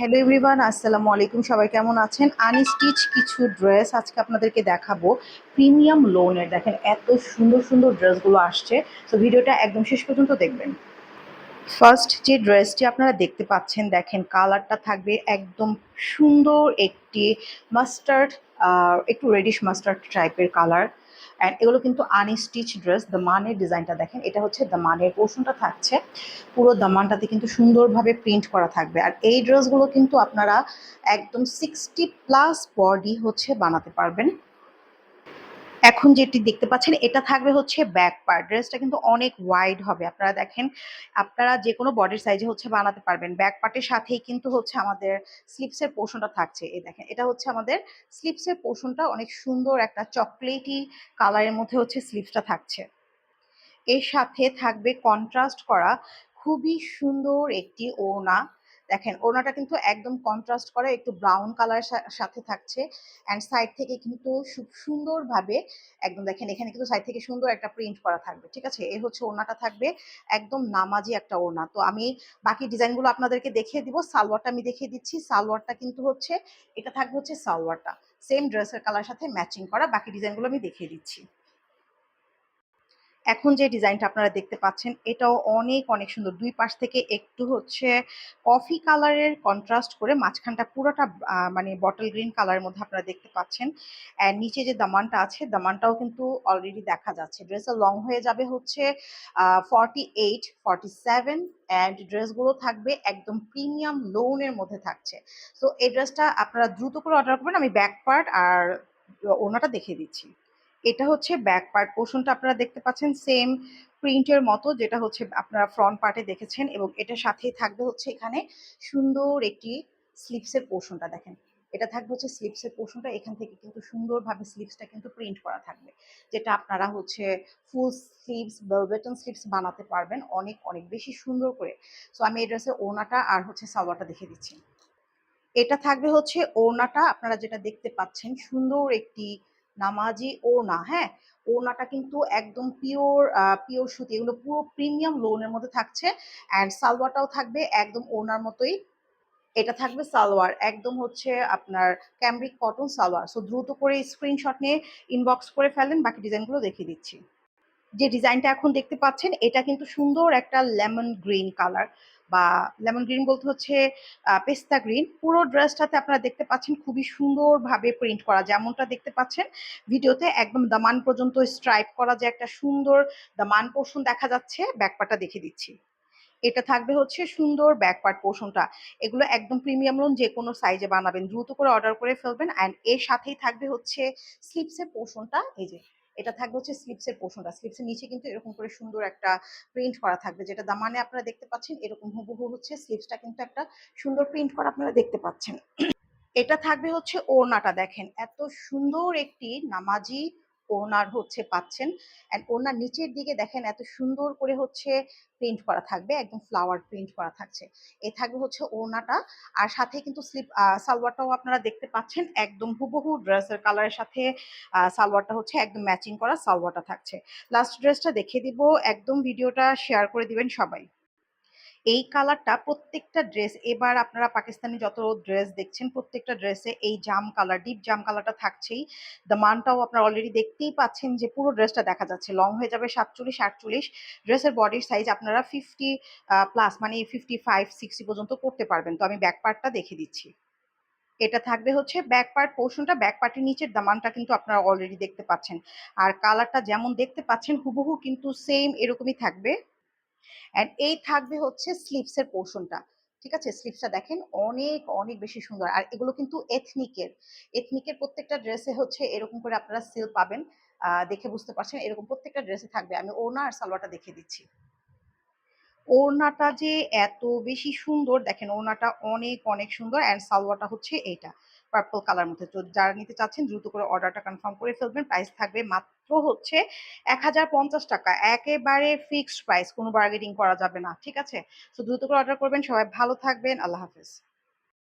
Hello everyone, আসসালামু আলাইকুম। সবাই কেমন আছেন? আনস্টিচ কিছু ড্রেস আজকে আপনাদেরকে দেখাবো। প্রিমিয়াম লোনের দেখেন এত সুন্দর সুন্দর ড্রেসগুলো আসছে। তো ভিডিওটা একদম শেষ পর্যন্ত দেখবেন। ফার্স্ট যে ড্রেসটি আপনারা দেখতে পাচ্ছেন, দেখেন কালারটা থাকবে একদম সুন্দর একটি মাস্টার্ড, একটু রেডিশ মাস্টার্ড টাইপের কালার। অ্যান্ড এগুলো কিন্তু আনস্টিচ ড্রেস। দামানের ডিজাইনটা দেখেন, এটা হচ্ছে দামানের পোর্শনটা থাকছে। পুরো দামানটাতে কিন্তু সুন্দরভাবে প্রিন্ট করা থাকবে। আর এই ড্রেসগুলো কিন্তু আপনারা একদম 60+ বডি হচ্ছে বানাতে পারবেন। এখন যেটি দেখতে পাচ্ছেন এটা থাকবে হচ্ছে ব্যাক পার্ট। ড্রেসটা কিন্তু অনেক ওয়াইড হবে। আপনারা দেখেন, আপনারা যেকোনো বডির সাইজে হচ্ছে বানাতে পারবেন। ব্যাক পার্টের সাথেই কিন্তু হচ্ছে আমাদের স্লিভসের পোর্শনটা থাকছে। এই দেখেন, এটা হচ্ছে আমাদের স্লিভসের পোর্শনটা, অনেক সুন্দর একটা চকলেটি কালারের মধ্যে হচ্ছে স্লিভসটা থাকছে। এর সাথে থাকবে কন্ট্রাস্ট করা খুবই সুন্দর একটি ওড়না। দেখেন ওড়নাটা কিন্তু একদম কন্ট্রাস্ট করা একটু ব্রাউন কালার সাথে থাকছে। অ্যান্ড সাইড থেকে কিন্তু খুব সুন্দরভাবে একদম দেখেন, এখানে কিন্তু সাইড থেকে সুন্দর একটা প্রিন্ট করা থাকবে। ঠিক আছে, এই হচ্ছে ওড়নাটা থাকবে একদম নামাজি একটা ওড়না। তো আমি বাকি ডিজাইনগুলো আপনাদেরকে দেখিয়ে দিব। সালোয়ারটা আমি দেখিয়ে দিচ্ছি। সালোয়ারটা কিন্তু হচ্ছে, এটা থাকবে হচ্ছে সালোয়ারটা সেম ড্রেসের কালার সাথে ম্যাচিং করা। বাকি ডিজাইনগুলো আমি দেখিয়ে দিচ্ছি। এখন যে ডিজাইনটা আপনারা দেখতে পাচ্ছেন এটাও অনেক অনেক সুন্দর। দুই পাশ থেকে একটু হচ্ছে কফি কালারের কন্ট্রাস্ট করে মাঝখানটা পুরোটা মানে বটল গ্রিন কালারের মধ্যে আপনারা দেখতে পাচ্ছেন। অ্যান্ড নিচে যে দামানটা আছে দামানটাও কিন্তু অলরেডি দেখা যাচ্ছে। ড্রেসের লং হয়ে যাবে হচ্ছে 48-47। অ্যান্ড ড্রেসগুলো থাকবে একদম প্রিমিয়াম লোনের মধ্যে থাকছে। তো এই ড্রেসটা আপনারা দ্রুত করে অর্ডার করবেন। আমি ব্যাক পার্ট আর ওনাটা দেখিয়ে দিচ্ছি। এটা হচ্ছে ব্যাক পার্ট পোর্শনটা আপনারা দেখতে পাচ্ছেন সেম প্রিন্টের মতো, যেটা হচ্ছে আপনারা ফ্রন্ট পার্টে দেখেছেন। এবং এটার সাথেই থাকবে হচ্ছে এখানে সুন্দর একটি স্লিভসের পোর্শনটা দেখেন। এটা থাকবে হচ্ছে স্লিভসের পোর্শনটা, এখান থেকে কিন্তু সুন্দরভাবে স্লিভসটা কিন্তু প্রিন্ট করা থাকবে, যেটা আপনারা হচ্ছে ফুল স্লিভস বেলভেটন স্লিভস বানাতে পারবেন অনেক অনেক বেশি সুন্দর করে। সো আমি এই ড্রেসের ওড়নাটা আর হচ্ছে সালোয়ারটা দেখিয়ে দিচ্ছি। এটা থাকবে হচ্ছে ওড়নাটা, আপনারা যেটা দেখতে পাচ্ছেন সুন্দর একটি নামাজি ওড়না। হ্যাঁ, ওড়নাটা কিন্তু একদম পিওর পিওর সুতি, এগুলো পুরো প্রিমিয়াম লোনের মধ্যে থাকছে। অ্যান্ড সালোয়ারটাও থাকবে একদম ওড়নার মতোই। এটা থাকবে সালোয়ার একদম হচ্ছে আপনার ক্যামব্রিক কটন সালোয়ার। সো দ্রুত করে স্ক্রিনশট নিয়ে ইনবক্স করে ফেলেন, বাকি ডিজাইনগুলো দেখিয়ে দিচ্ছি। যে ডিজাইনটা এখন দেখতে পাচ্ছেন এটা কিন্তু সুন্দর একটা লেমন গ্রিন কালার, বা লেমন গ্রিন বলতে হচ্ছে পেস্তা গ্রিন। পুরো ড্রেসটাতে আপনারা দেখতে পাচ্ছেন খুবই সুন্দরভাবে প্রিন্ট করা, যেমনটা দেখতে পাচ্ছেন ভিডিওতে একদম দামান পর্যন্ত স্ট্রাইপ করা, যে একটা সুন্দর দামান পোর্শন দেখা যাচ্ছে। ব্যাকপার্টটা দেখে দিচ্ছি। এটা থাকবে হচ্ছে সুন্দর ব্যাকপার্ট পোর্শনটা। এগুলো একদম প্রিমিয়াম লোন, যে কোনো সাইজে বানাবেন, দ্রুত করে অর্ডার করে ফেলবেন। অ্যান্ড এর সাথেই থাকবে হচ্ছে স্লিপসের পোর্শনটা। এই যে এটা থাকবে হচ্ছে স্লিপসের পোর্শনটা। স্লিপসের নিচে কিন্তু এরকম করে সুন্দর একটা প্রিন্ট করা থাকবে, যেটা দামানে আপনারা দেখতে পাচ্ছেন এরকম হুবহু হচ্ছে স্লিপসটা কিন্তু একটা সুন্দর প্রিন্ট করা আপনারা দেখতে পাচ্ছেন। এটা থাকবে হচ্ছে ওড়নাটা দেখেন এত সুন্দর একটি নামাজি ওড়নার হচ্ছে পাচ্ছেন। অ্যান্ড ওড়নার নিচের দিকে দেখেন এত সুন্দর করে হচ্ছে প্রিন্ট করা থাকবে, একদম ফ্লাওয়ার প্রিন্ট করা থাকছে। এই থাকবে হচ্ছে ওড়নাটা। আর সাথে কিন্তু সালোয়ারটাও আপনারা দেখতে পাচ্ছেন একদম হুবহু ড্রেসের কালারের সাথে। সালোয়ারটা হচ্ছে একদম ম্যাচিং করা সালোয়ারটা থাকছে। লাস্ট ড্রেসটা দেখিয়ে দিব, একদম ভিডিওটা শেয়ার করে দিবেন সবাই। এই কালারটা প্রত্যেকটা ড্রেস, এবার আপনারা পাকিস্তানি যত ড্রেস দেখছেন প্রত্যেকটা ড্রেসে এই জাম কালার, ডিপ জাম কালারটা থাকছেই। দামানটাও আপনারা অলরেডি দেখতেই পাচ্ছেন যে পুরো ড্রেসটা দেখা যাচ্ছে। লং হয়ে যাবে 47-48। ড্রেসের বডির সাইজ আপনারা 50+ মানে 55-60 পর্যন্ত করতে পারবেন। তো আমি ব্যাক পার্টটা দেখে দিচ্ছি। এটা থাকবে হচ্ছে ব্যাক পার্ট পোর্শনটা। ব্যাক পার্টের নিচের দামানটা কিন্তু আপনারা অলরেডি দেখতে পাচ্ছেন। আর কালারটা যেমন দেখতে পাচ্ছেন হুবহু কিন্তু সেম এরকমই থাকবে। অ্যান্ড এই থাকবে হচ্ছে স্লিভসের পোর্শনটা। ঠিক আছে, স্লিভসটা দেখেন অনেক অনেক বেশি সুন্দর। আর এগুলো কিন্তু এথনিকের, এথনিকের প্রত্যেকটা ড্রেসে হচ্ছে এরকম করে আপনারা সিল পাবেন। দেখে বুঝতে পারছেন এরকম প্রত্যেকটা ড্রেসে থাকবে। আমি ওড়না আর সালোয়ারটা দেখিয়ে দিচ্ছি। ওড়নাটা যে এত বেশি সুন্দর দেখেন, ওড়নাটা অনেক অনেক সুন্দর। অ্যান্ড সালোয়ারটা হচ্ছে এইটা পার্পল কালার মধ্যে। তো যারা নিতে চাচ্ছেন দ্রুত করে অর্ডারটা কনফার্ম করে ফেলবেন। প্রাইস থাকবে মাত্র হচ্ছে 1050 টাকা, একেবারে ফিক্সড প্রাইস, কোনো বার্গেনিং করা যাবে না। ঠিক আছে, তো দ্রুত করে অর্ডার করবেন। সবাই ভালো থাকবেন, আল্লাহ হাফেজ।